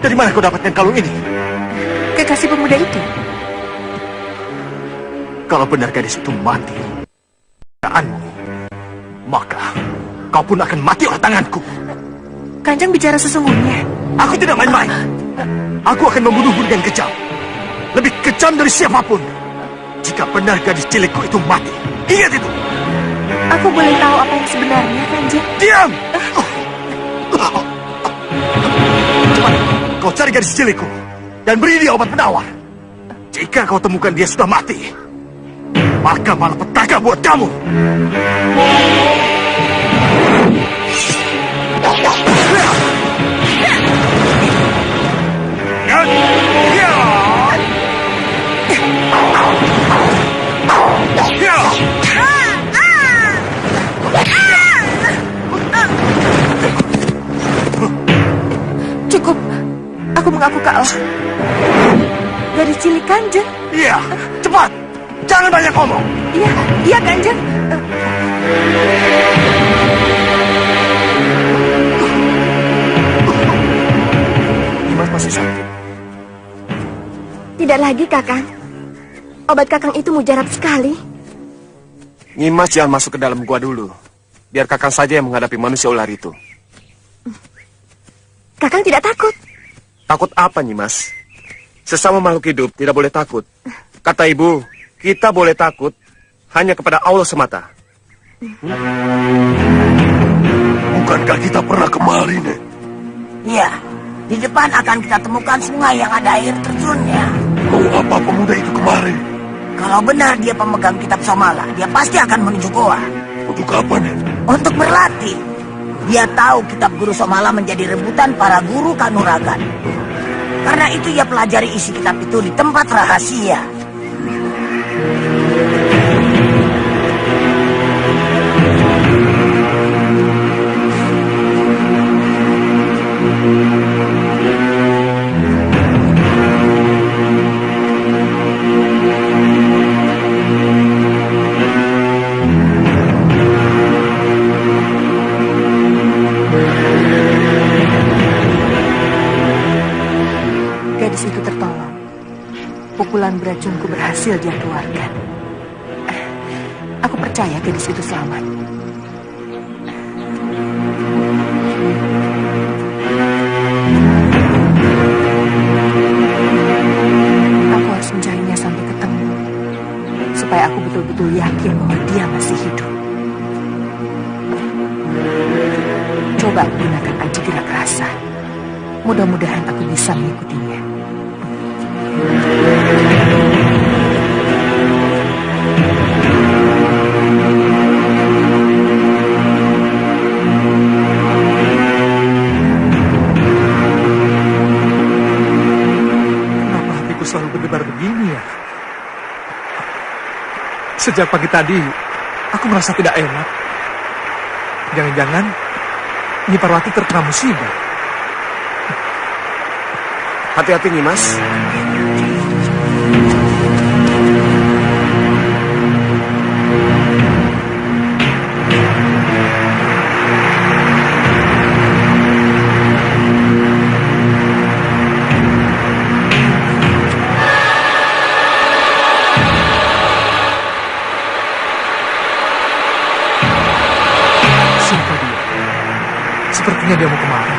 Dari mana kau dapatkan kalung ini? Kekasih pemuda itu. Kalau benar gadis itu mati, maka kau pun akan mati oleh tanganku. Kanjeng bicara sesungguhnya. Aku tidak main-main. Aku akan membunuhmu dengan kejam. Lebih kejam dari siapapun. Jika benar gadis cilikku itu mati. Ingat itu. Aku boleh tahu apa yang sebenarnya, Kanjeng? Diam! Cepat, kau cari gadis cilikku dan beri dia obat penawar. Jika kau temukan dia sudah mati, maka malapetaka buat kamu. Cukup, aku mengaku kalah. Gadis cilik Kanjeng. Iya, cepat, jangan banyak ngomong. Iya, iya Kanjeng. Nimas masih sakit? Tidak lagi, Kakang. Obat Kakang itu mujarab sekali. Nimas jangan masuk ke dalam gua dulu. Biar Kakang saja yang menghadapi manusia ular itu. Kakang tidak takut? Takut apa, Nimas? Sesama makhluk hidup tidak boleh takut. Kata ibu, kita boleh takut hanya kepada Allah semata. Bukankah kita pernah kemari, Nek? Iya, di depan akan kita temukan sungai yang ada air terjunnya. Mau apa pemuda itu kemari? Kalau benar dia pemegang kitab Somala, dia pasti akan menuju goa. Untuk apa, Nek? Untuk berlatih. Dia tahu kitab Guru Somala menjadi rebutan para guru Kanuragan. Karena itu ia pelajari isi kitab itu di tempat rahasia. Gadis itu tertolong. Pukulan beracunku berhasil dia keluarkan. Aku percaya gadis itu selamat. Aku harus mencarinya sampai ketemu. Supaya aku betul-betul yakin bahwa dia masih hidup. Coba aku gunakan aji gerak rasa. Mudah-mudahan aku bisa mengikutinya. Kenapa hatiku selalu berdebar begini ya? Sejak pagi tadi, aku merasa tidak enak. Jangan-jangan Nyi Parwati terkena musibah. Hati-hati Nimas. Siapa dia? Sepertinya dia mau kemari.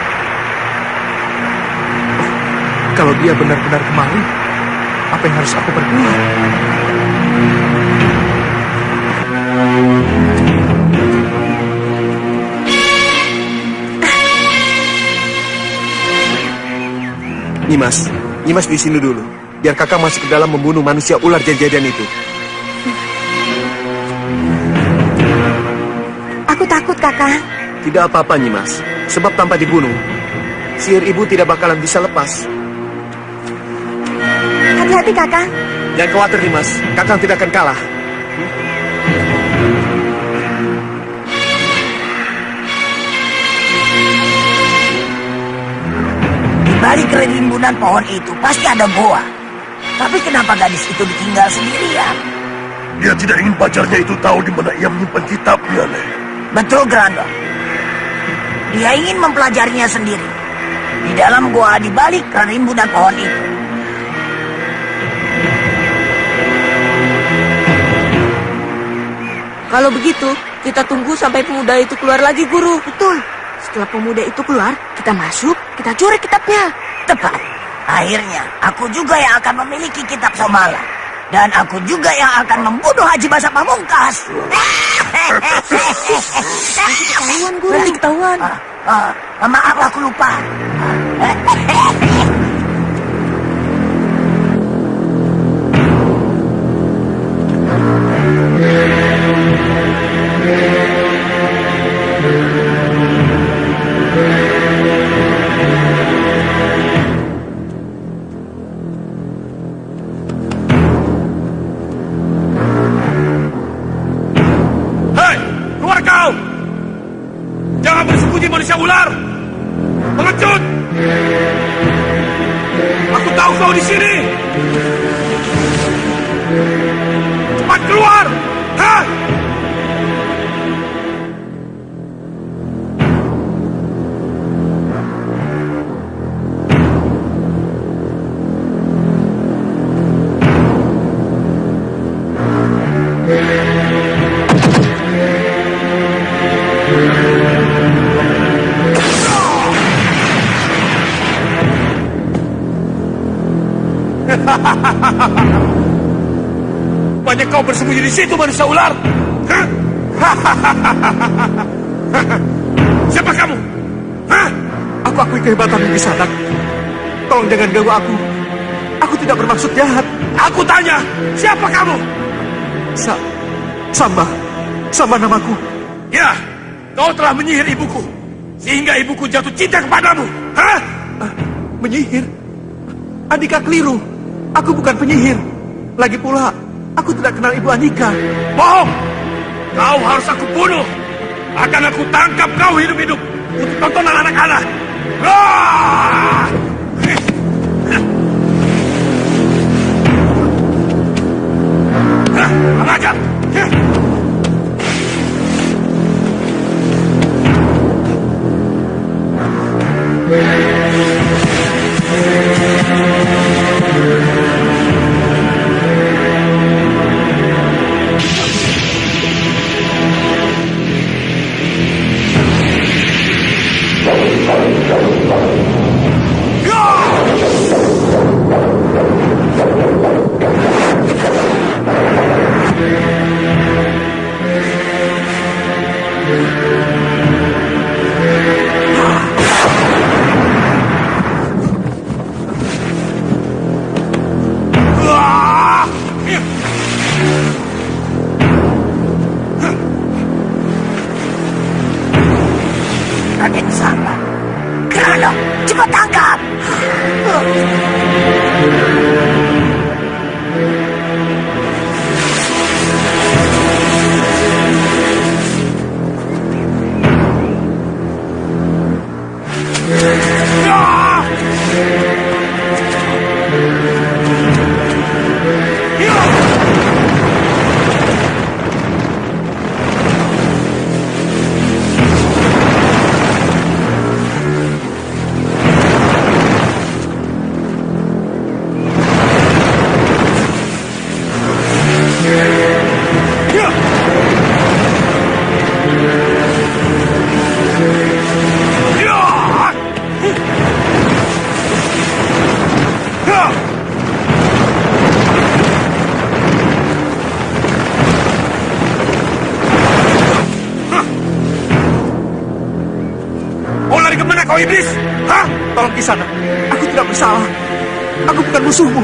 Kalau dia benar-benar kemari, apa yang harus aku perbuat? Nimas di sini dulu. Biar kakak masuk ke dalam membunuh manusia ular jadi-jadian itu. Aku takut, Kakak. Tidak apa-apa Nimas. Sebab tanpa dibunuh, sihir ibu tidak bakalan bisa lepas. Hati-hati, Kakak. Jangan khawatir Nimas, kakak tidak akan kalah. Di balik kerimbunan pohon itu pasti ada goa. Tapi kenapa gadis itu ditinggal sendirian? Dia tidak ingin pacarnya itu tahu di mana ia menyimpan kitabnya, Nek. Betul, Grandong. Dia ingin mempelajarinya sendiri. Di dalam goa di balik kerimbunan pohon itu. Kalau begitu, kita tunggu sampai pemuda itu keluar lagi, Guru. Betul. Setelah pemuda itu keluar, kita masuk, kita curi kitabnya. Tepat. Akhirnya, aku juga yang akan memiliki kitab Somala. Dan aku juga yang akan membunuh Haji Basa Pamungkas. Ketahuan, Guru. Nanti ketahuan. Maaf, aku lupa. Hei, keluar kau! Jangan bersembunyi manusia ular! Pengecut! Aku tahu kau di sini! Cepat keluar! Hah? Banyak kau bersembunyi di situ, manusia ular. Hah? Siapa kamu? Hah? Aku akui kehebatan Bibi Sadak. Tolong jangan ganggu aku. Aku tidak bermaksud jahat. Aku tanya, siapa kamu? Samba namaku. Ya, kau telah menyihir ibuku. Sehingga ibuku jatuh cinta kepadamu. Hah? Menyihir? Andika keliru. Aku bukan penyihir. Lagi pula, aku tidak kenal Ibu Andika. Bohong! Kau harus aku bunuh. Akan aku tangkap kau hidup-hidup untuk tontonan anak-anak. Ah! Ajar! mana? Cepat tangkap! Mau lari kemana kau iblis? Hah? Tolong Kisana, aku tidak bersalah. Aku bukan musuhmu.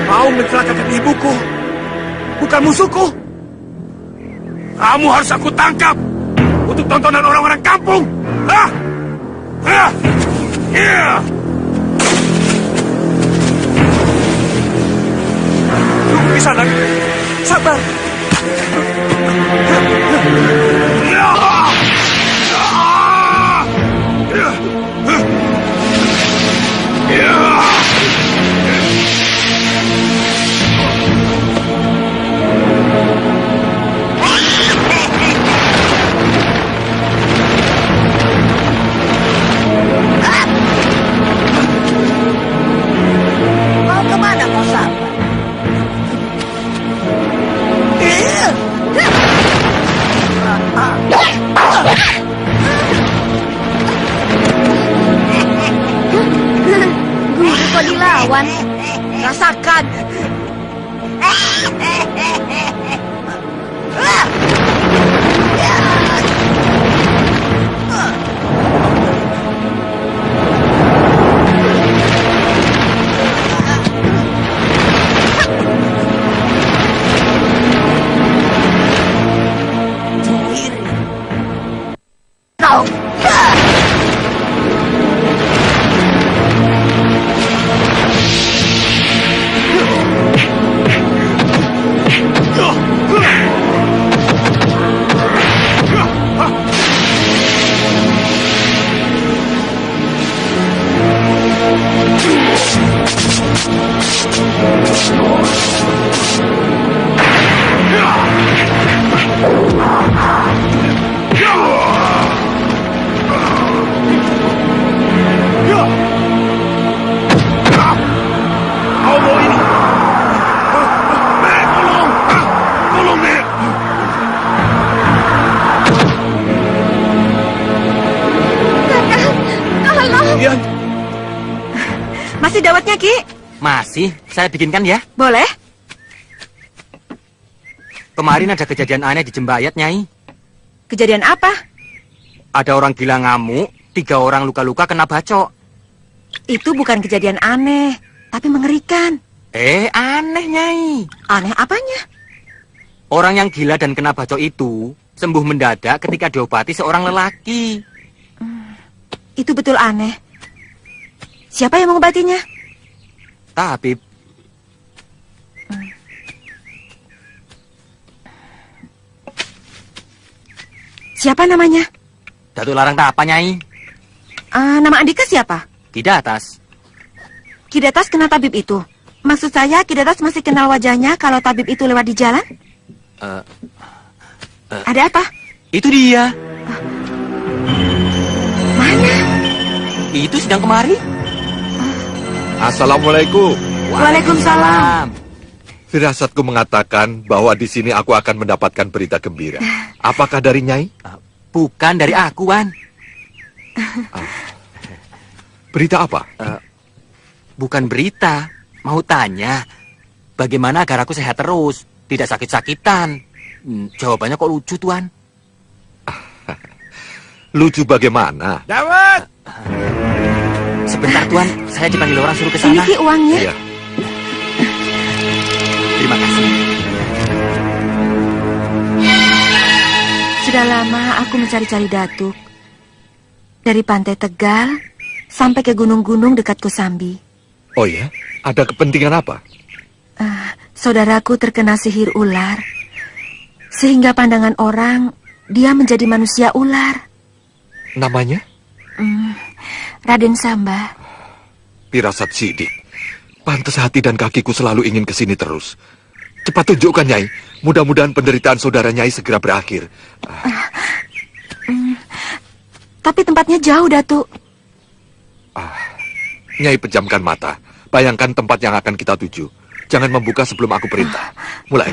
Kau mencelakakan ibuku. Bukan musuhku. Kamu harus aku tangkap untuk tontonan orang-orang kampung. Hah? Hah? Yeah! Tunggu Kisana. Sabar. Mau kemana kau sahabat? Guru kok dilawan? Rasakan. Kau. Kau mau ini? Nek, tolong! Tolong, Nek! Tolong. Masih dawetnya, Ki? Masih, saya bikinkan ya. Boleh? Kemarin ada kejadian aneh di Jembayat, Nyai. Kejadian apa? Ada orang gila ngamuk, 3 orang luka-luka kena bacok. Itu bukan kejadian aneh, tapi mengerikan. Aneh, Nyai. Aneh apanya? Orang yang gila dan kena bacok itu sembuh mendadak ketika diobati seorang lelaki. Itu betul aneh. Siapa yang mengobatinya? Tabib. Siapa namanya? Datuk Larang Tapa, Nyai. Nama Andika siapa? Kidatas. Kidatas kenal tabib itu. Maksud saya, Kidatas masih kenal wajahnya kalau tabib itu lewat di jalan? Ada apa? Itu dia. Mana? Itu sedang kemari. Assalamualaikum. Waalaikumsalam. Firasatku mengatakan bahwa di sini aku akan mendapatkan berita gembira. Apakah dari Nyai? Bukan dari aku, Wan. Berita apa? Bukan berita. Mau tanya, bagaimana agar aku sehat terus, tidak sakit-sakitan? Jawabannya kok lucu, Tuan. Lucu bagaimana? Dawet! Sebentar, Tuan. Saya dipanggil orang suruh ke Ini sana. Ki uangnya. Iya. Terima kasih. Sudah lama aku mencari-cari Datuk. Dari Pantai Tegal sampai ke gunung-gunung dekat Kosambi. Oh ya? Ada kepentingan apa? Saudaraku terkena sihir ular. Sehingga pandangan orang, dia menjadi manusia ular. Namanya? Raden Samba. Pirasat sidik. Pantas hati dan kakiku selalu ingin ke sini terus. Cepat tunjukkan, Nyai. Mudah-mudahan penderitaan saudara Nyai segera berakhir. Tapi tempatnya jauh, Datuk. Nyai pejamkan mata. Bayangkan tempat yang akan kita tuju. Jangan membuka sebelum aku perintah. Mulai.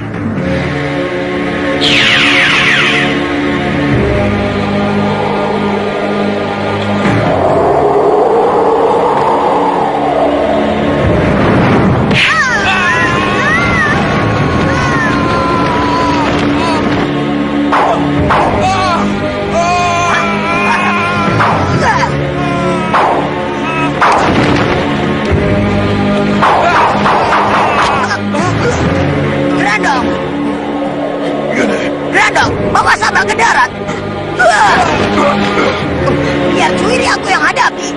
Grandong! Grandong, bawa Samba ke darat! Biar Cuiri aku yang hadapi!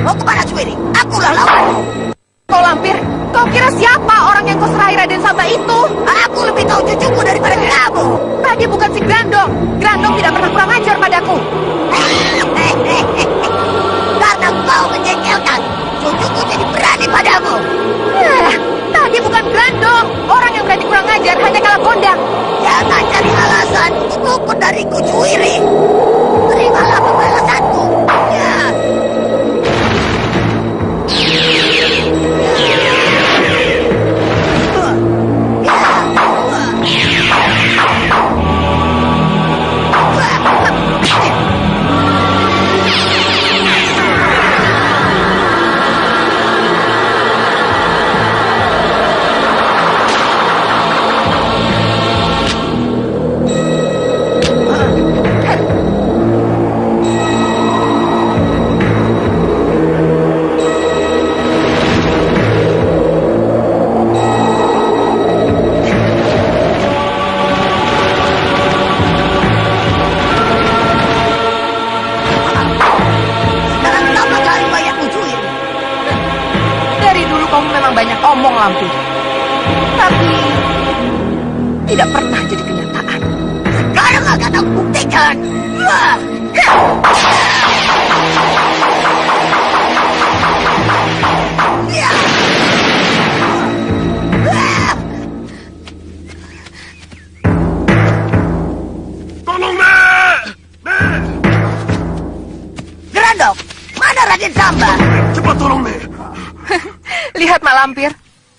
Mau kemana Cuiri? Akulah lawan! Kau lampir, kau kira siapa orang yang kau serai Raden Samba itu? Aku lebih tahu cucuku daripada kamu! Tadi bukan si Grandong. Grandong tidak pernah kurang ajar padaku. Karena kau menjengkelkan, cucuku jadi berani padamu! Tadi bukan Grandong. Orang yang berani kurang ajar hanya kalah kondang. Jangan cari alasan untuk luput dariku, Cuiri! Terimalah pembalasanku! Ya. Sekarang tambah kali banyakmu, Cuiri! Dari dulu kamu memang banyak omong, Lampir. Tapi tidak pernah jadi kenyataan. Sekarang akan aku buktikan! Tolong, Nek! Nek! Grandong, mana Raden Samba? Cepat tolong, Nek! Lihat, Mak Lampir.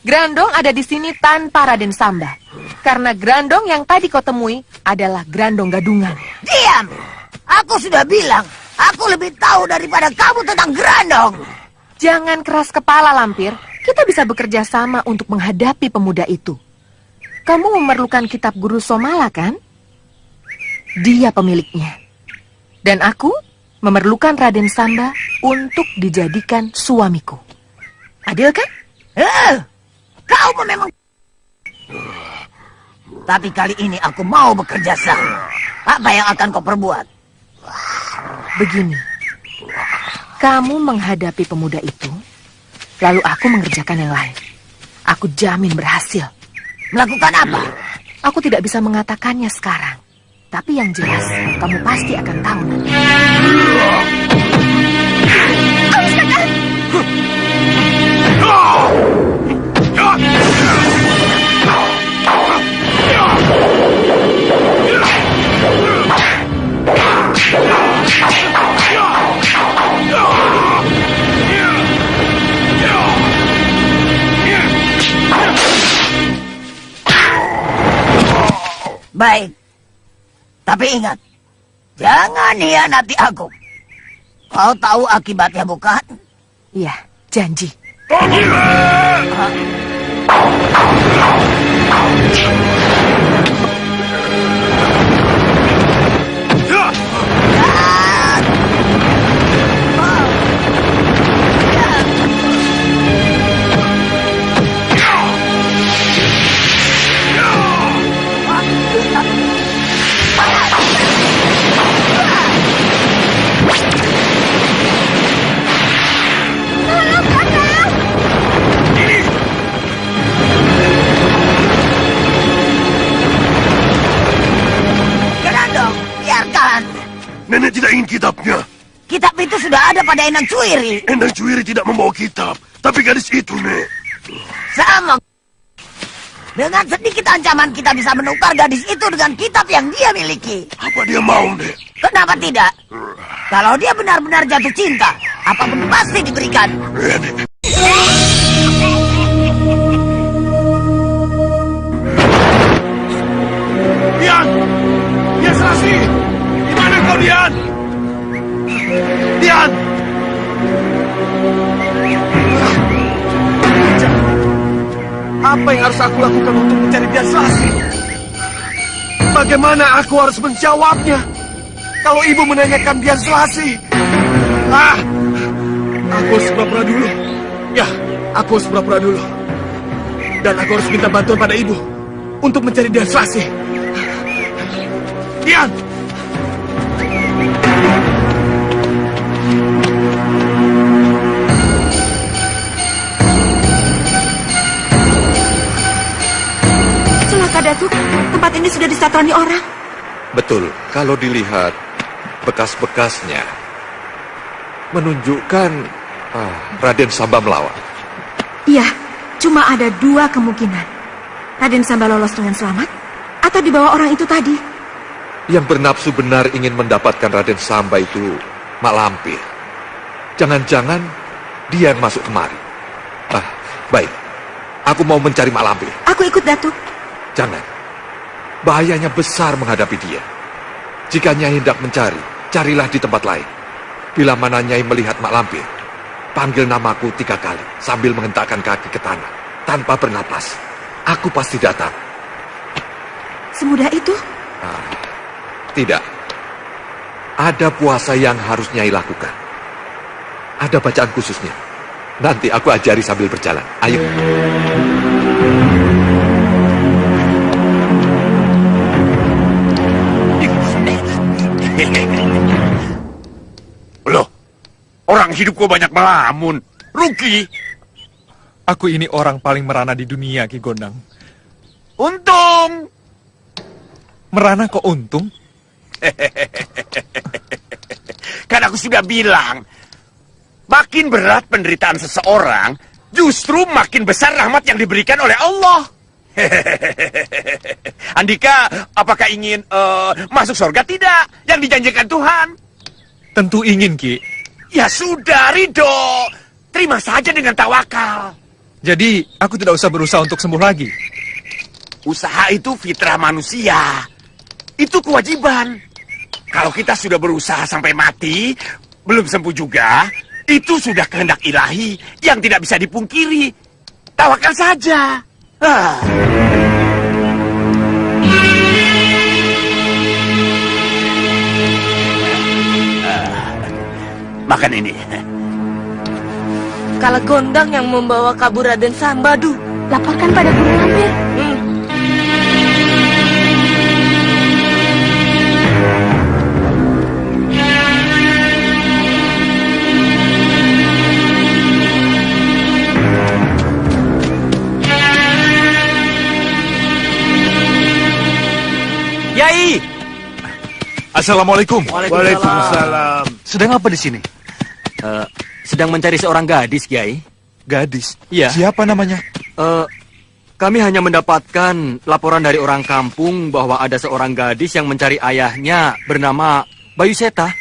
Grandong ada di sini tanpa Raden Samba. Karena Grandong yang tadi kau temui adalah Grandong Gadungan. Diam! Aku sudah bilang, aku lebih tahu daripada kamu tentang Grandong. Jangan keras kepala, Lampir. Kita bisa bekerja sama untuk menghadapi pemuda itu. Kamu memerlukan kitab guru Somala, kan? Dia pemiliknya. Dan aku memerlukan Raden Samba untuk dijadikan suamiku. Adil, kan? Kau memang... Tapi kali ini aku mau bekerja sama. Apa yang akan kau perbuat? Begini. Kamu menghadapi pemuda itu, lalu aku mengerjakan yang lain. Aku jamin berhasil. Melakukan apa? Aku tidak bisa mengatakannya sekarang. Tapi yang jelas, kamu pasti akan tahu nanti. Baik. Tapi ingat, jangan hianati aku. Kau tahu akibatnya bukan? Iya, janji. Nenek tidak ingin kitabnya. Kitab itu sudah ada pada Endang Cuiri. Endang Cuiri tidak membawa kitab. Tapi gadis itu, Nek. Sama. Dengan sedikit ancaman kita bisa menukar gadis itu dengan kitab yang dia miliki. Apa dia mau, Nek? Kenapa tidak? Kalau dia benar-benar jatuh cinta, apapun pasti diberikan. Dian! Dian Selasi! Di mana kau, Dian? Dian! Apa yang harus aku lakukan untuk mencari Dian Selasi? Bagaimana aku harus menjawabnya? Kalau ibu menanyakan Dian Selasi. Aku harus pura-pura dulu. Ya, aku harus pura-pura dulu. Dan aku harus minta bantuan pada ibu untuk mencari Dian Selasi. Dian! Celaka, Datuk. Tempat ini sudah disatroni orang. Betul, kalau dilihat bekas-bekasnya menunjukkan Raden Samba melawan. Iya, cuma ada dua kemungkinan. Raden Samba lolos dengan selamat, atau dibawa orang itu tadi. Yang bernafsu benar ingin mendapatkan Raden Samba itu Mak Lampir. Jangan-jangan dia yang masuk kemari. Baik. Aku mau mencari Mak Lampir. Aku ikut, Datuk. Jangan. Bahayanya besar menghadapi dia. Jika Nyai hendak mencari, carilah di tempat lain. Bila mana Nyai melihat Mak Lampir, panggil namaku 3 kali sambil menghentakkan kaki ke tanah tanpa bernapas. Aku pasti datang. Semudah itu? Tidak. Ada puasa yang harus Nyai lakukan. Ada bacaan khususnya. Nanti aku ajari sambil berjalan. Ayo. Loh, orang hidup kok banyak melamun. Rugi. Aku ini orang paling merana di dunia, Ki Gondang. Untung. Merana kok untung? Kan aku sudah bilang, makin berat penderitaan seseorang, justru makin besar rahmat yang diberikan oleh Allah. Andika, apakah ingin masuk surga tidak? Yang dijanjikan Tuhan. Tentu ingin, Ki. Ya sudah, ridho. Terima saja dengan tawakal. Jadi, aku tidak usah berusaha untuk sembuh lagi. Usaha itu fitrah manusia. Itu kewajiban. Kalau kita sudah berusaha sampai mati, belum sembuh juga, itu sudah kehendak ilahi yang tidak bisa dipungkiri. Tawakal saja. Makan ini. Kalau Gondang yang membawa kabur Raden Sambadu. Laporkan pada Guru Lampir. Yai! Assalamualaikum. Waalaikumsalam. Sedang apa di sini? Sedang mencari seorang gadis, Kiai. Gadis. Iya. Siapa namanya? Kami hanya mendapatkan laporan dari orang kampung bahwa ada seorang gadis yang mencari ayahnya bernama Bayu Seta.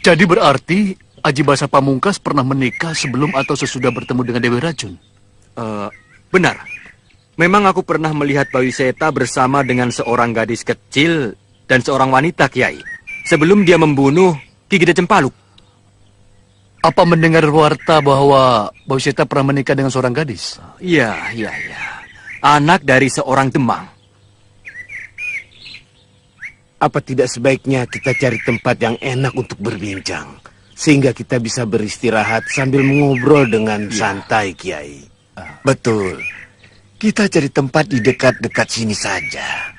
Jadi berarti Aji Basa Pamungkas pernah menikah sebelum atau sesudah bertemu dengan Dewi Racun? Benar. Memang aku pernah melihat Bayu Seta bersama dengan seorang gadis kecil dan seorang wanita, Kiai. Sebelum dia membunuh Ki Gede Cempaluk. Apa mendengar warta bahwa Bayu Seta pernah menikah dengan seorang gadis? Iya. Anak dari seorang Demang. Apa tidak sebaiknya kita cari tempat yang enak untuk berbincang, sehingga kita bisa beristirahat sambil mengobrol dengan santai, Kiai? Betul. Kita cari tempat di dekat-dekat sini saja.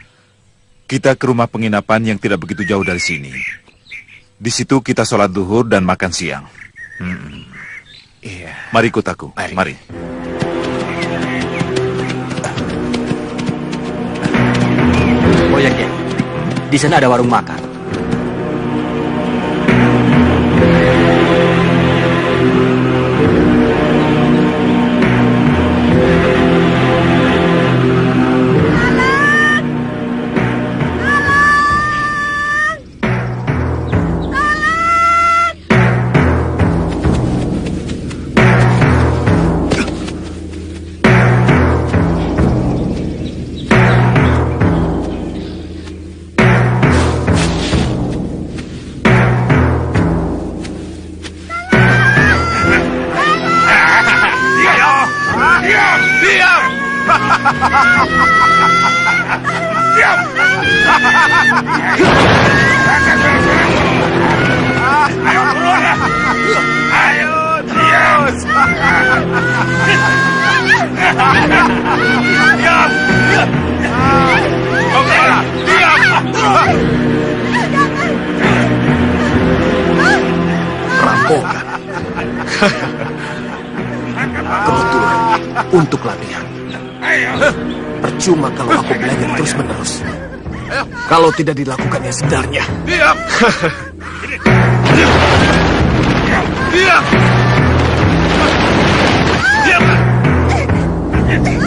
Kita ke rumah penginapan yang tidak begitu jauh dari sini. Di situ kita sholat duhur dan makan siang. Iya. Mari ikut aku. Mari. Oh ya, Kiai. Di sana ada warung makan. Kebetulan untuk latihan. Percuma kalau aku belajar terus-menerus. Kalau tidak dilakukan yang sebenarnya. Diam! Diam! Diam!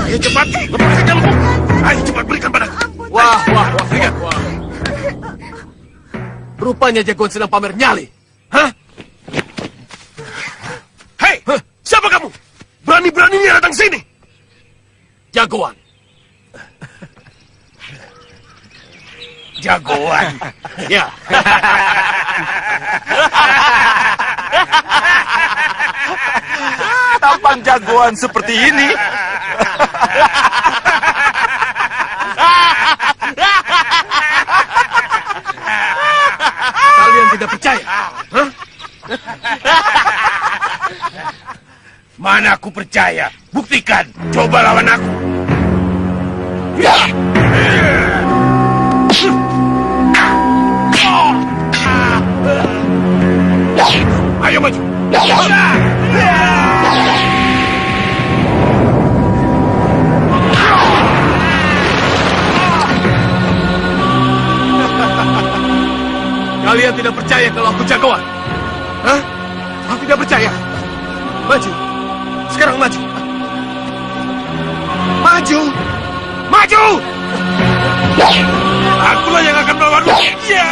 Ayo cepat, lepaskan jalurmu. Ayo cepat berikan padaku. Wah. Rupanya jagoan sedang pamer nyali. Hah? Hei, siapa kamu? Berani-beraninya datang sini. Jagoan. Jagoan. Ya. Tampang jagoan seperti ini. Kalian tidak percaya? Hah? Mana aku percaya? Buktikan. Coba lawan aku. Ya! Ayo maju. Kalian tidak percaya kalau aku jagoan? Hah? Aku tidak percaya. Maju. Sekarang maju. Maju. Maju! Akulah yang akan melawanmu. Ya!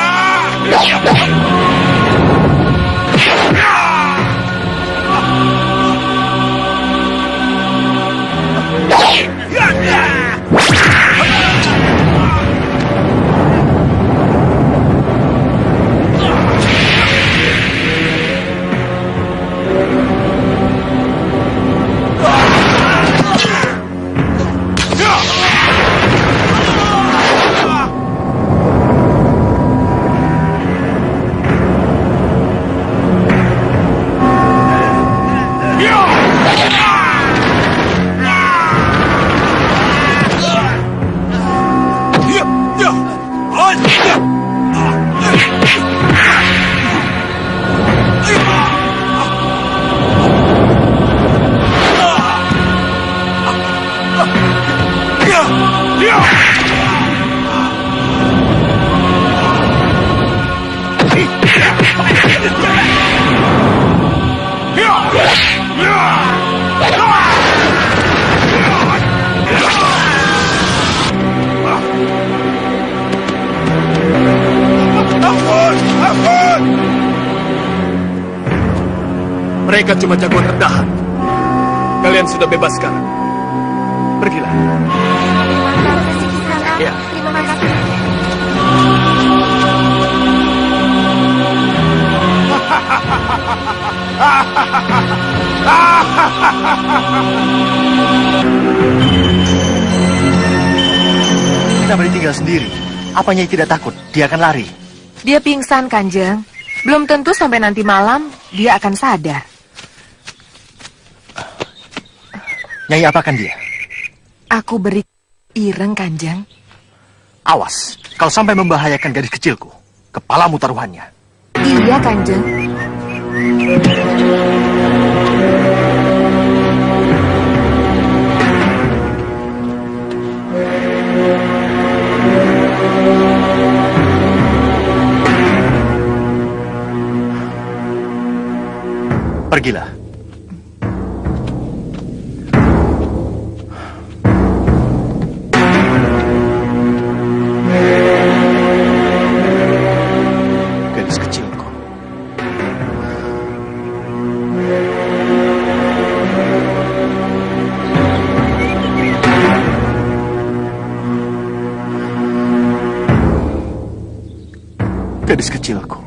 Mereka cuma jagoan rendahan. Kalian sudah bebas sekarang. Pergilah. Terima kasih, Kisanak. Ya. Terima kasih. Kita boleh tinggal sendiri. Apa Nyai tidak takut? Dia akan lari. Dia pingsan, Kanjeng. Belum tentu sampai nanti malam dia akan sadar. Nyai apakan dia? Aku beri ireng, Kanjeng. Awas, kalau sampai membahayakan gadis kecilku, kepalamu taruhannya. Iya, Kanjeng. Pergilah. Gadis kecilku. Gadis kecilku.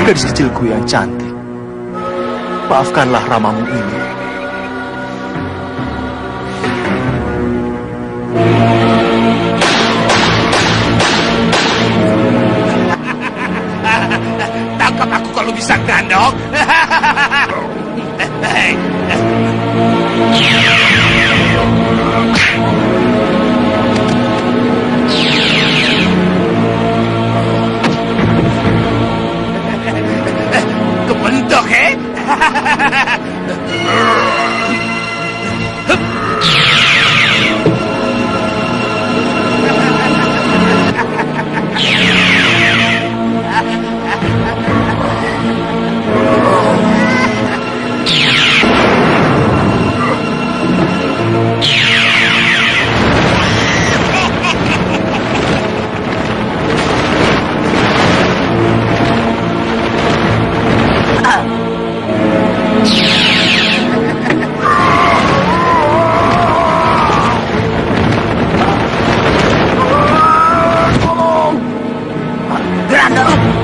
Gadis kecilku yang cantik. Maafkanlah ramamu ini. Tangkap aku kalau bisa, Grandong.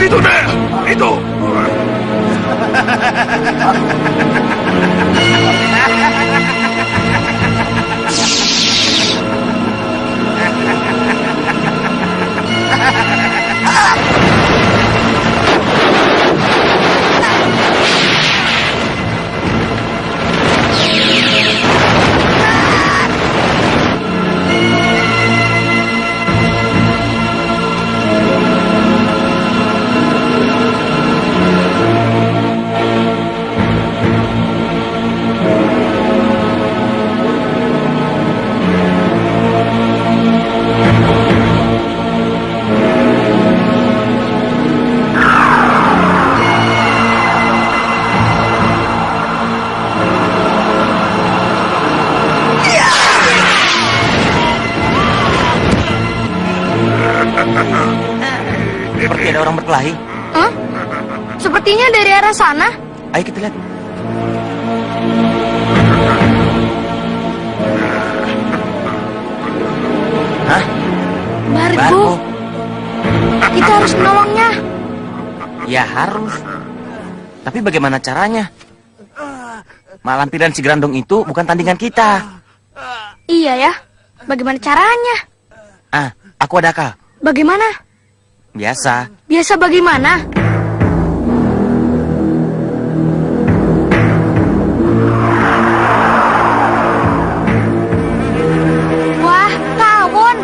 Itu deh, itu. Seperti ada orang berkelahi. Hah? Sepertinya dari arah sana. Ayo kita lihat. Hah? Bargo. Kita harus menolongnya. Ya harus. Tapi bagaimana caranya? Mak Lampir dan si Grandong itu bukan tandingan kita. Iya ya. Bagaimana caranya? Ah, aku ada akal. Bagaimana? Biasa. Biasa bagaimana? Wah, tawon.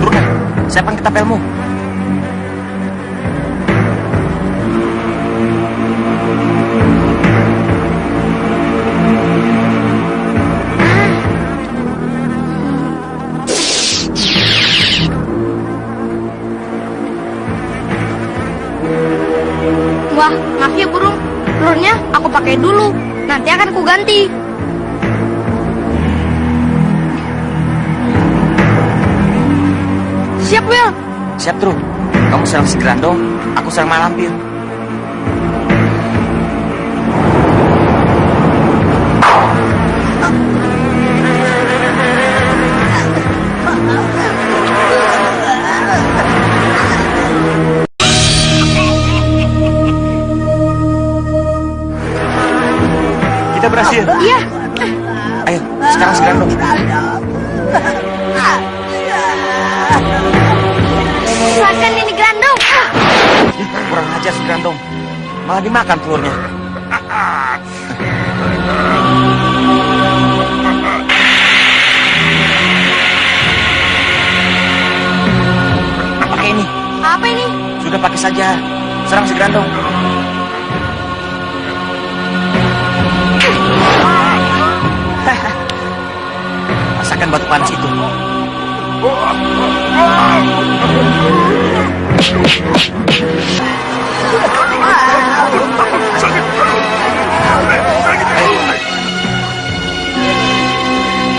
Turunkan. Siapkan ketapelmu. Wah, maaf ya burung. Telurnya aku pakai dulu. Nanti akan ku ganti. Siap, Will. Siap, Tru. Kamu serang si Grandong, aku serang Mak Lampir. Kita berhasil. Iya. Ayo, sekarang si Grandong. Silakan ini Grandong. Kurang ajar si Grandong. Malah dimakan telurnya. Pakai ini. Apa ini? Sudah pakai saja. Serang si Grandong. Rasakan batu panas itu.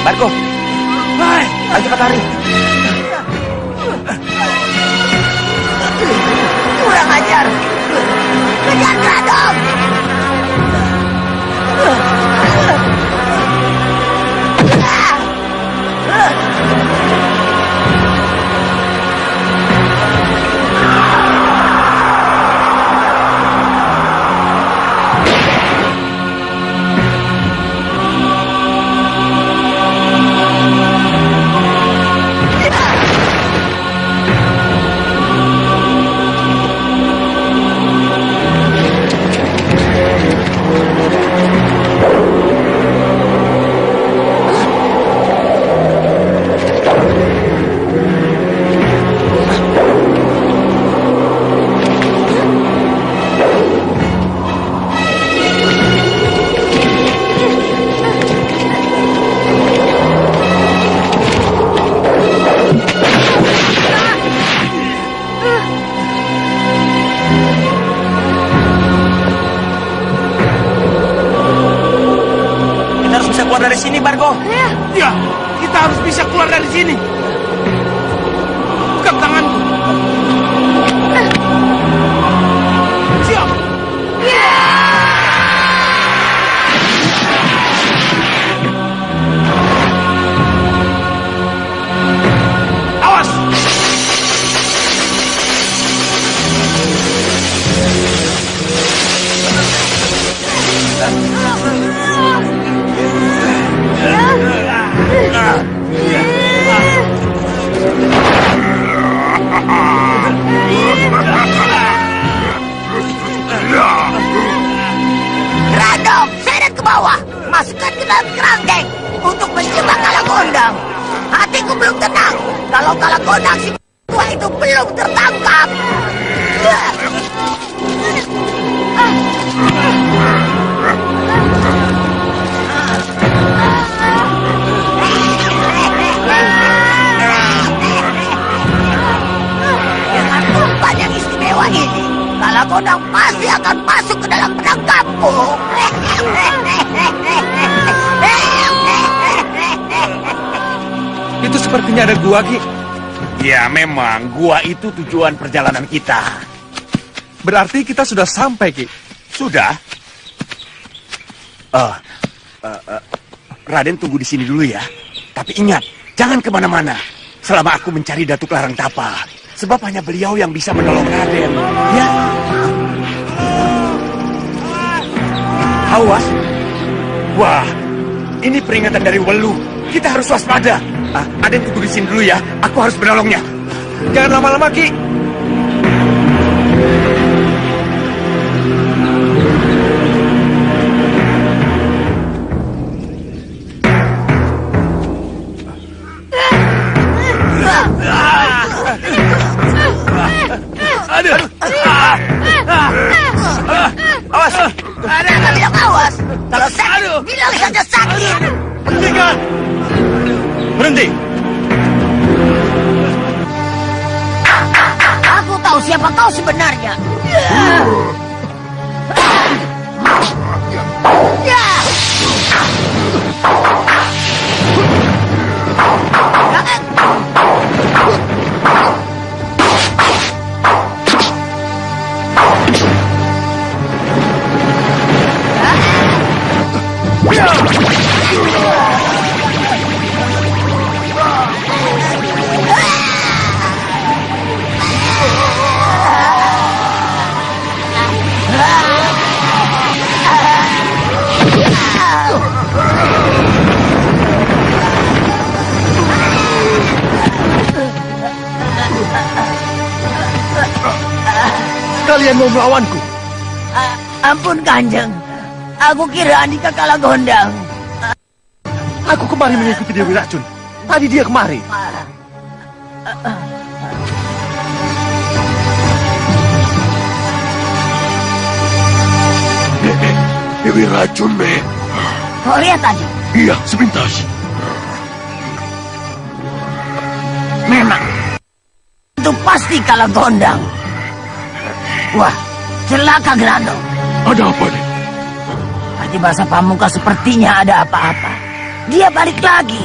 Bargo, ayo cepat lari. Kurang ajar. Kejar Grandong. Keluar dari sini, Bargo. Ya, kita harus bisa keluar dari sini. Pegang tanganku. Siap. kalau Kalagondang si tua itu belum tertangkap. Dengan umpan yang istimewa ini, Kalagondang pasti akan masuk ke dalam penangkapku. Itu sepertinya ada gua, Ki. Ya memang, gua itu tujuan perjalanan kita. Berarti kita sudah sampai, Ki. Sudah? Raden tunggu di sini dulu ya. Tapi ingat, jangan kemana-mana. Selama aku mencari Datuk Larangtapa. Sebab hanya beliau yang bisa menolong Raden. Ya. Awas. Wah, ini peringatan dari Welu. Kita harus waspada. Raden tunggu di sini dulu ya. Aku harus menolongnya. Jangan lama-lama, Ki. Aduh. Awas. Kenapa bilang awas? Kalau sakit, bilang saja sakit. Hentikan. Berhenti. Aku tahu siapa kau sebenarnya. Kalian mau melawanku? Ampun Kanjeng, aku kira Andika Kalagondang. Aku kemari mengikuti Dewi Racun. Tadi dia kemari. Dewi Racun, Me. Kau lihat tadi? Iya, sepintas. Memang, itu pasti Kalagondang. Wah, celaka Grandong. Ada apa nih? Haji Basa Pamungkas sepertinya ada apa-apa. Dia balik lagi.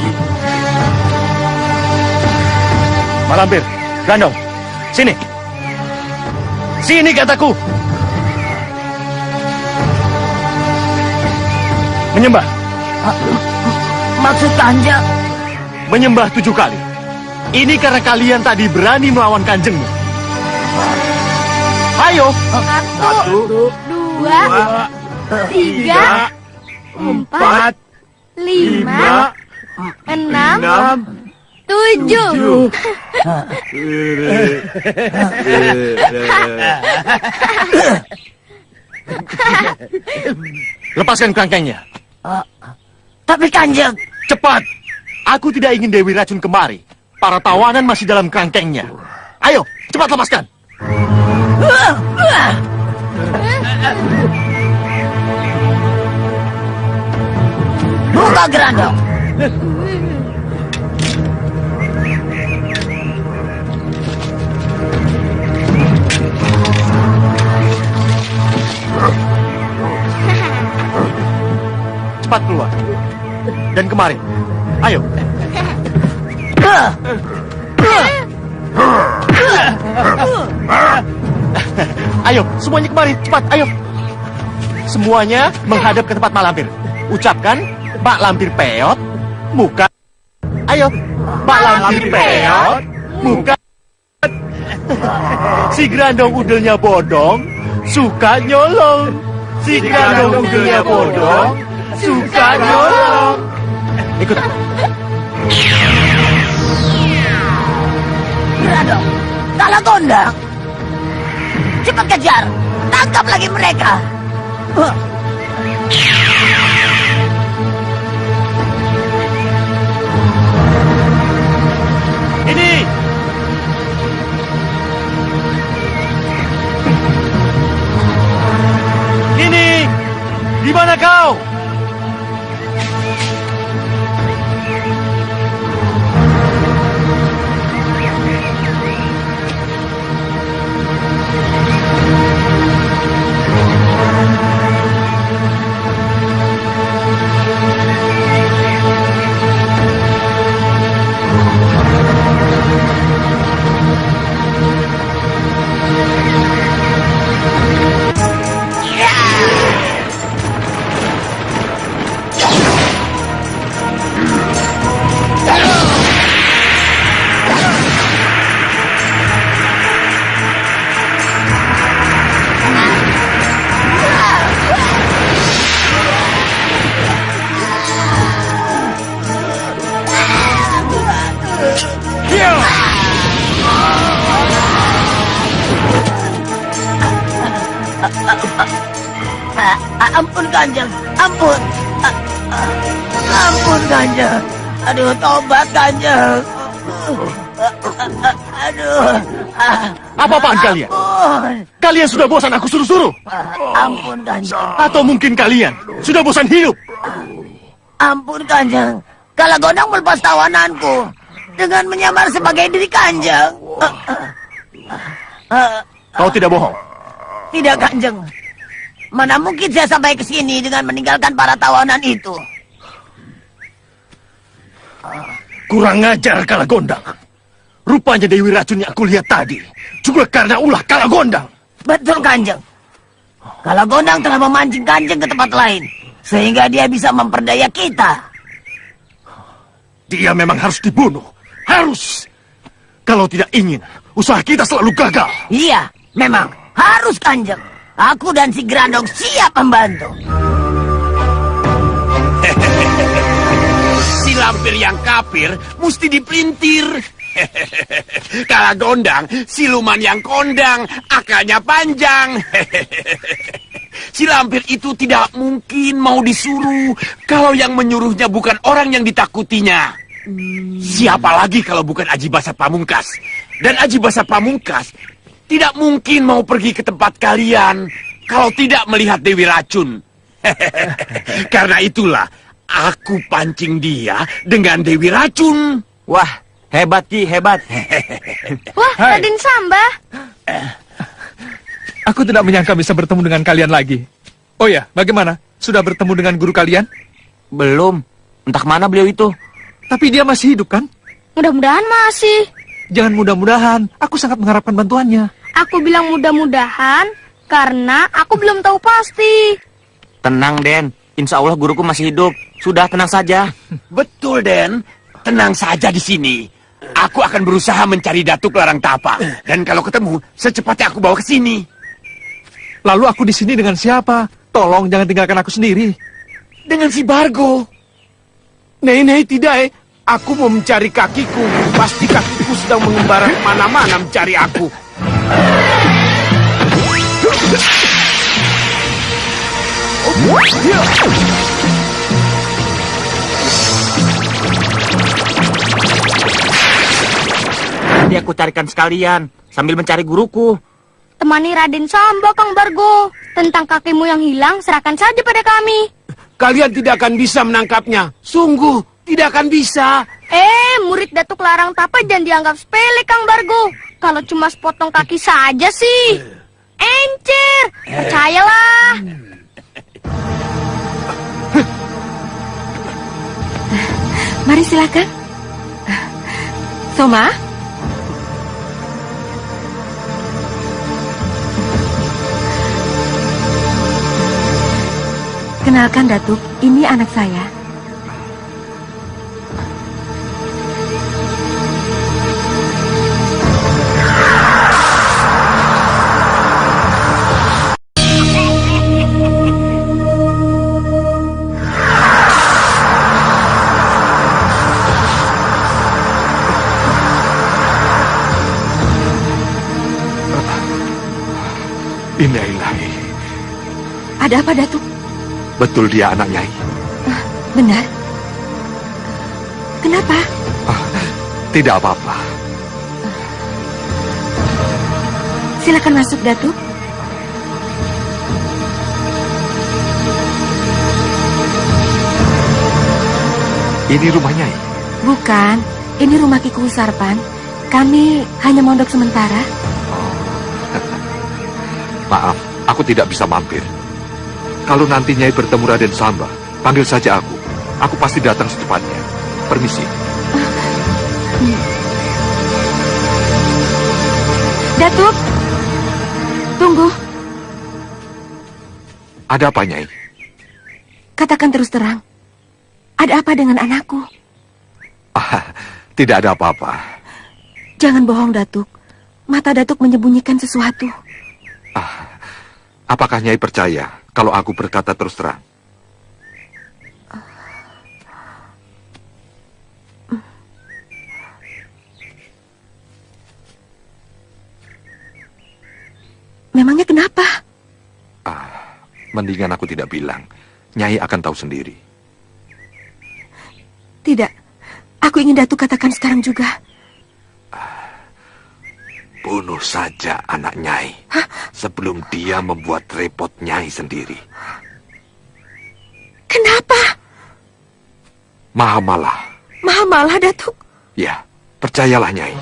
Malampir, Grandong, sini. Sini kataku. Menyembah. Maksud Kanjeng? Menyembah 7 kali. Ini karena kalian tadi berani melawan kanjengmu. Ayo. 1, 2, 3, 4, 5, 6, 7. Lepaskan kerangkengnya. Tapi Kanjeng, Cepat. Aku tidak ingin Dewi Racun kemari. Para tawanan masih dalam kerangkengnya. Ayo, cepat lepaskan. buka Grandong. Cepat keluar. Dan kemari. Ayo. Ayo, semuanya kemari. Cepat, ayo. Semuanya menghadap ke tempat Mak Lampir. Ucapkan, Mak Lampir peot, muka. Ayo, Mak Lampir peot, muka. Si Grandong udelnya bodong, suka nyolong. Si Grandong udelnya bodong, suka nyolong. Ikut. Grandong, Kalagondang. Cepat kejar, tangkap lagi mereka. Ini Ampun Kanjeng, ampun. Ampun Kanjeng. Aduh, tobat Kanjeng. Aduh. Apa-apaan kalian? Kalian sudah bosan aku suruh-suruh? Ampun Kanjeng. Atau mungkin kalian sudah bosan hidup? Ampun Kanjeng. Kalagondang melepas tawananku dengan menyamar sebagai diri Kanjeng. Kau tidak bohong? Tidak Kanjeng. Mana mungkin saya sampai ke sini dengan meninggalkan para tawanan itu. Kurang ajar Kalagondang. Rupanya Dewi Racun yang aku lihat tadi juga karena ulah Kalagondang. Betul Kanjeng. Kalagondang telah memancing Kanjeng ke tempat lain sehingga dia bisa memperdaya kita. Dia memang harus dibunuh. Harus. Kalau tidak ingin usaha kita selalu gagal. Iya, memang harus Kanjeng. Aku dan si Grandong siap membantu. Si lampir yang kafir mesti dipelintir. Kalagondang, siluman yang kondang, akalnya panjang. Si lampir itu tidak mungkin mau disuruh kalau yang menyuruhnya bukan orang yang ditakutinya. Siapa lagi kalau bukan Aji Basa Pamungkas? Dan Aji Basa Pamungkas tidak mungkin mau pergi ke tempat kalian kalau tidak melihat Dewi Racun. Karena itulah aku pancing dia dengan Dewi Racun. Wah, hebat Ki, hebat. Wah, Raden Samba. Aku tidak menyangka bisa bertemu dengan kalian lagi. Oh ya, bagaimana? Sudah bertemu dengan guru kalian? Belum. Entah kemana beliau itu. Tapi dia masih hidup kan? Mudah-mudahan masih. Jangan mudah-mudahan. Aku sangat mengharapkan bantuannya. Aku bilang mudah-mudahan karena aku belum tahu pasti. Tenang, Den. Insya Allah guruku masih hidup. Sudah, tenang saja. Betul, Den. Tenang saja di sini. Aku akan berusaha mencari Datuk Larang Tapa. Dan kalau ketemu, secepatnya aku bawa ke sini. Lalu aku di sini dengan siapa? Tolong jangan tinggalkan aku sendiri. Dengan si Bargo. Nei, tidak. Aku mau mencari kakiku. Pasti kakiku sedang mengembara kemana-mana mencari aku. Nanti aku carikan sekalian sambil mencari guruku. Temani Raden Samba, Kang Bargo. Tentang kakimu yang hilang, serahkan saja pada kami. Kalian tidak akan bisa menangkapnya. Sungguh, tidak akan bisa. Murid Datuk Larang Tapa jangan dianggap sepele, Kang Bargo. Kalau cuma sepotong kaki saja sih. Encer, percayalah. Mari silakan. Soma. Kenalkan Datuk, ini anak saya. Innalillahi. Ada apa, Datuk? Betul dia anak Nyai. Benar. Kenapa? Tidak apa-apa. Silakan masuk, Datuk. Ini rumah Nyai. Bukan, ini rumah Ki Kuwu Sarpan. Kami hanya mondok sementara. Maaf, aku tidak bisa mampir. Kalau nanti Nyai bertemu Raden Samba, panggil saja aku. Aku pasti datang secepatnya. Permisi. Datuk, tunggu. Ada apa, Nyai? Katakan terus terang. Ada apa dengan anakku? Tidak ada apa-apa. Jangan bohong, Datuk. Mata Datuk menyembunyikan sesuatu. Apakah Nyai percaya kalau aku berkata terus terang? Memangnya kenapa? mendingan aku tidak bilang. Nyai akan tahu sendiri. Tidak, aku ingin Datuk katakan sekarang juga. Bunuh saja anak Nyai. Sebelum dia membuat repot Nyai sendiri. Kenapa? Mahamalah. Mahamalah, Datuk? Ya, percayalah Nyai.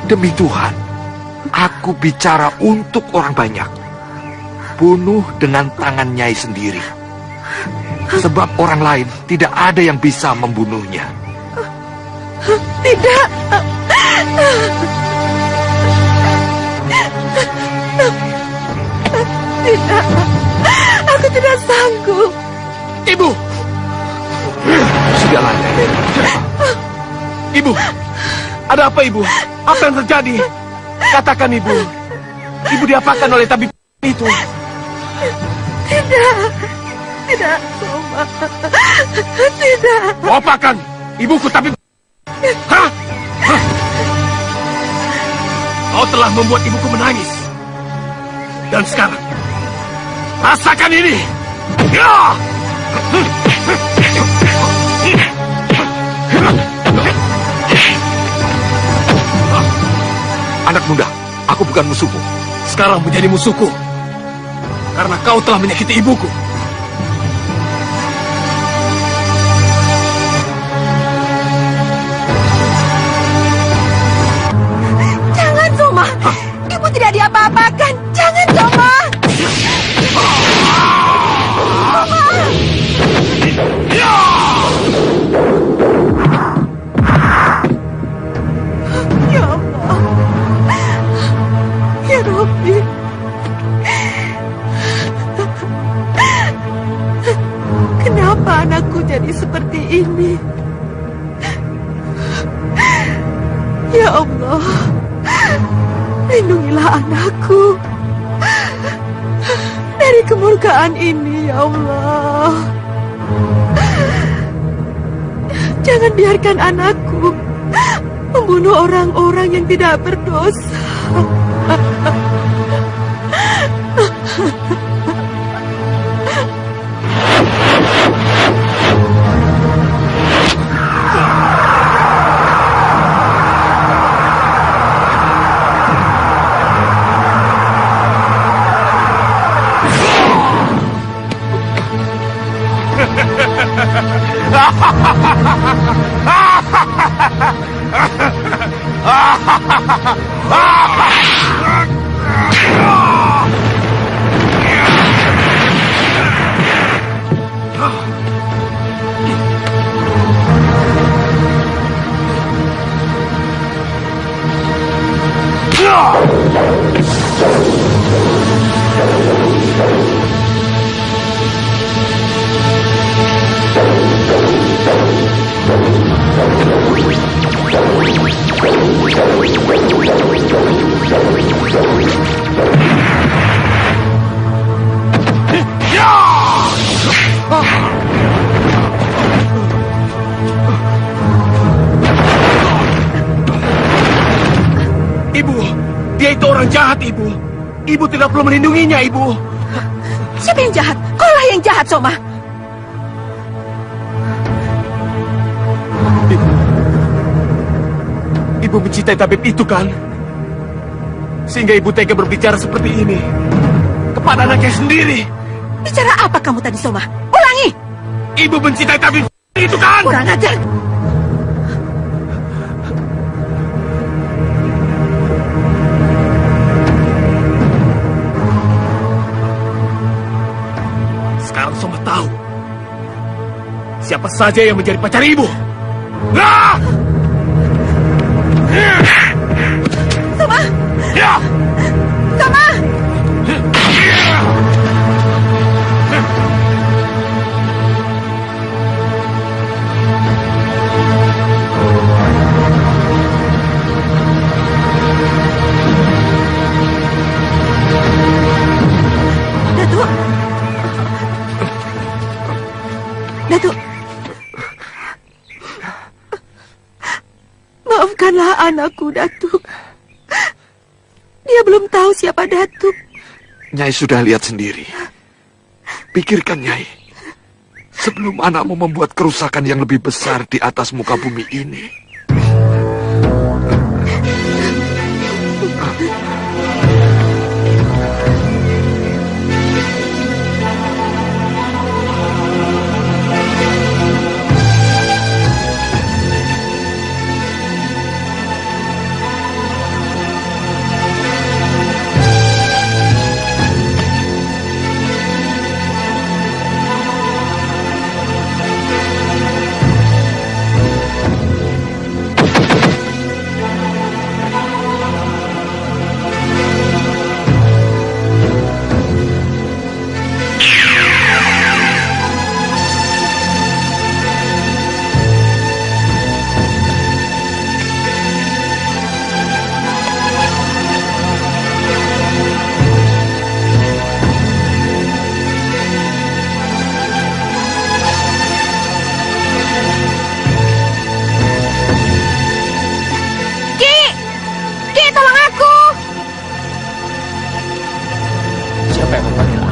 Demi Tuhan, aku bicara untuk orang banyak. Bunuh dengan tangan Nyai sendiri. Sebab orang lain tidak ada yang bisa membunuhnya. Tidak. Tidak. Aku tidak sanggup. Ibu! Sudahlah, Nyai. Ibu! Ada apa, Ibu? Apa yang terjadi? Katakan, Ibu. Ibu diapakan oleh tabib itu? Tidak. Tidak, Soma. Tidak. Mau apakan? Ibuku tabib... Hah? Hah? Kau telah membuat ibuku menangis. Dan sekarang, rasakan ini. Ya! Anak muda, aku bukan musuhmu. Sekarang menjadi musuhku. Karena kau telah menyakiti ibuku. Jangan, Soma. Ibu tidak diapa-apakan. Jangan, Soma. Ya Allah. Ya Rabbi. Kenapa anakku jadi seperti ini? Ya Allah, lindungilah anakku dari kemurkaan ini, ya Allah. Jangan biarkan anakku membunuh orang-orang yang tidak berdosa. Ibu, dia itu orang jahat, Ibu. Ibu tidak perlu melindunginya, Ibu. Siapa yang jahat? Kaulah yang jahat, Soma. Ibu mencintai tabib itu, kan? Sehingga ibu tega berbicara seperti ini kepada anaknya sendiri. Bicara apa kamu tadi, Soma? Ulangi! Ibu mencintai tabib itu, kan? Kurang ajar! Sekarang Soma tahu siapa saja yang menjadi pacar ibu. Ah! Soma! Ya! Soma! Datuk! Datuk! Maafkanlah anakku, Datuk. Dia belum tahu siapa Datuk. Nyai sudah lihat sendiri. Pikirkan, Nyai. Sebelum anakmu membuat kerusakan yang lebih besar di atas muka bumi ini.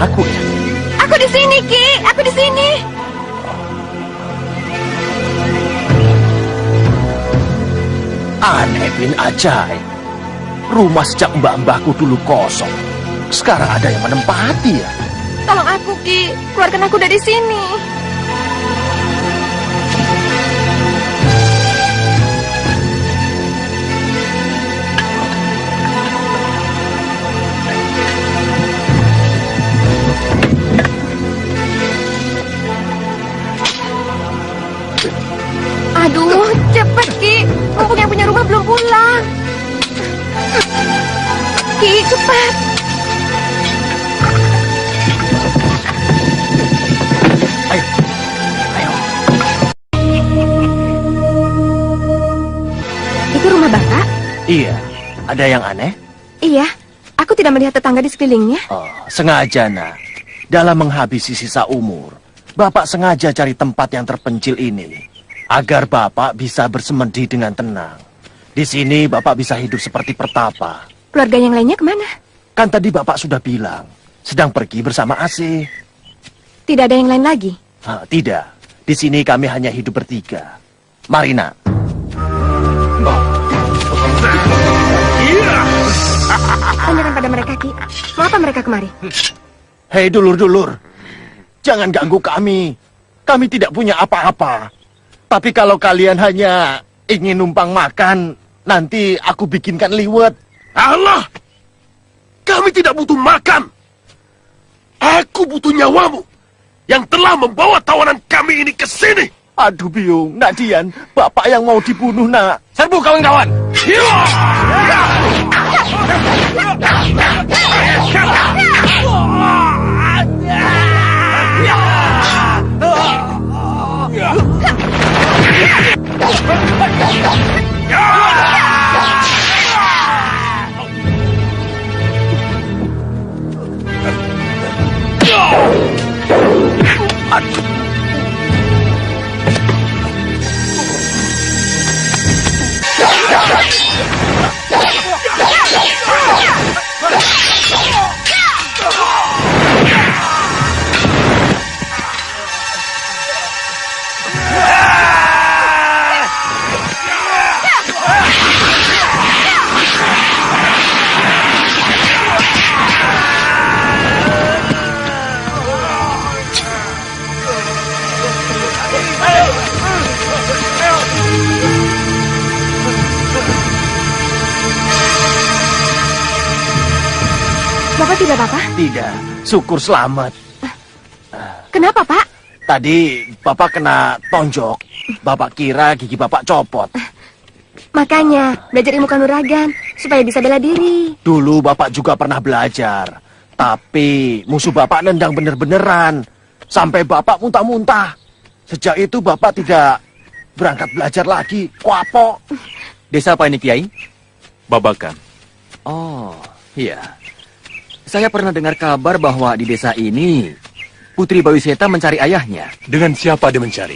Aku ya? Aku di sini, Ki. Aku di sini. Aneh bin ajaib. Rumah sejak mbah-mbahku dulu kosong. Sekarang ada yang menempati ya? Tolong aku, Ki. Keluarkan aku dari sini. Aduh, cepet, Ki. Mumpung yang punya rumah belum pulang. Ki, cepat. Ayo, ayo. Itu rumah Bapak? Iya, ada yang aneh? Iya, aku tidak melihat tetangga di sekelilingnya. Oh, sengaja, nak. Dalam menghabisi sisa umur, Bapak sengaja cari tempat yang terpencil ini. Agar Bapak bisa bersemedi dengan tenang. Di sini Bapak bisa hidup seperti pertapa. Keluarga yang lainnya kemana? Kan tadi Bapak sudah bilang, sedang pergi bersama Asih. Tidak ada yang lain lagi? Tidak, di sini kami hanya hidup bertiga. Mari, nak. Tanyakan pada mereka, Ki. Mengapa mereka kemari? Hei dulur-dulur, jangan ganggu kami. Kami tidak punya apa-apa. Tapi kalau kalian hanya ingin numpang makan, nanti aku bikinkan liwet. Allah! Kami tidak butuh makan. Aku butuh nyawamu yang telah membawa tawanan kami ini ke sini. Aduh Biung, nak Dian, bapak yang mau dibunuh, nak. Serbu kawan-kawan. Bapak tidak apa-apa? Tidak, syukur selamat. Kenapa, Pak? Tadi bapak kena tonjok. Bapak kira gigi bapak copot. Makanya, belajar ilmu kanuragan, supaya bisa bela diri. Dulu bapak juga pernah belajar. Tapi musuh bapak nendang bener-beneran. Sampai bapak muntah-muntah. Sejak itu bapak tidak berangkat belajar lagi. Kuapok. Desa apa ini, Kiai? Babakan. Oh, iya. Saya pernah dengar kabar bahwa di desa ini Putri Bawi Seta mencari ayahnya. Dengan siapa dia mencari?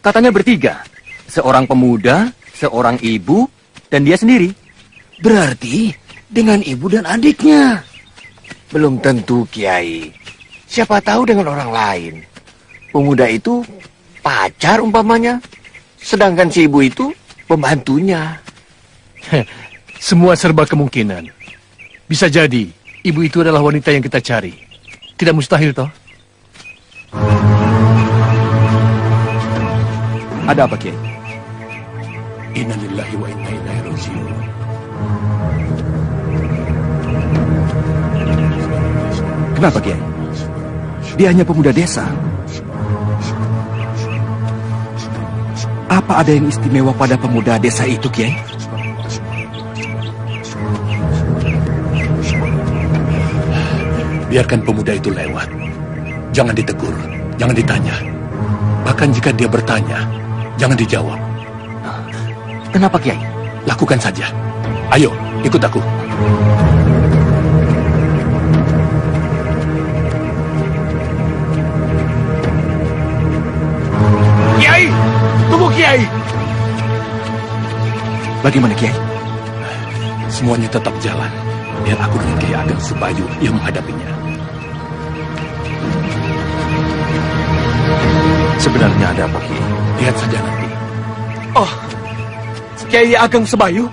Katanya bertiga. Seorang pemuda, seorang ibu, dan dia sendiri. Berarti dengan ibu dan adiknya. Belum tentu, Kiai. Siapa tahu dengan orang lain. Pemuda itu pacar umpamanya, sedangkan si ibu itu pembantunya. Semua serba kemungkinan. Bisa jadi ibu itu adalah wanita yang kita cari. Tidak mustahil, toh? Ada apa, Kiai? Innalillahi wa inna ilaihi raji'un. Kenapa, Kiai? Dia hanya pemuda desa. Apa ada yang istimewa pada pemuda desa itu, Kiai? Biarkan pemuda itu lewat. Jangan ditegur, jangan ditanya. Bahkan jika dia bertanya, jangan dijawab. Kenapa, Kiai? Lakukan saja. Ayo, ikut aku. Kiai! Tunggu, Kiai! Bagaimana, Kiai? Semuanya tetap jalan. Biar aku dengan Kiai Ageng Subayu yang menghadapinya. Sebenarnya ada apa, Kiai? Lihat saja nanti. Oh, Kiai Ageng Sebayu?